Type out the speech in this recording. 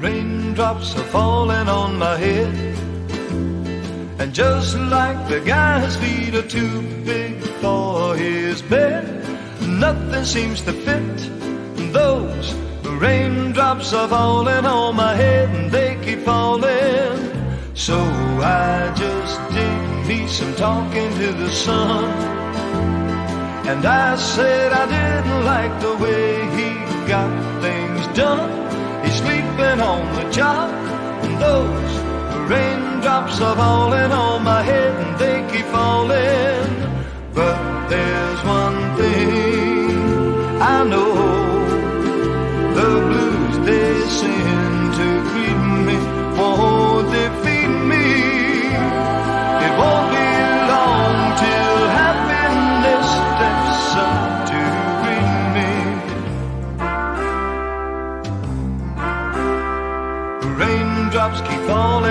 Raindrops are falling on my head, and just like the guy's feet are too big for his bed, nothing seems to fit. Those raindrops are falling on my head, and they keep falling. So I just did me some talking to the sun, and I said I didn't like the way he got things done. He's sleeping on the job, and those raindrops are falling on my head, and they keep falling. But there's one thing I know, the blues they send to greet me won't defeat me. It won't be long till happiness steps up to greet me. Raindrops keep falling.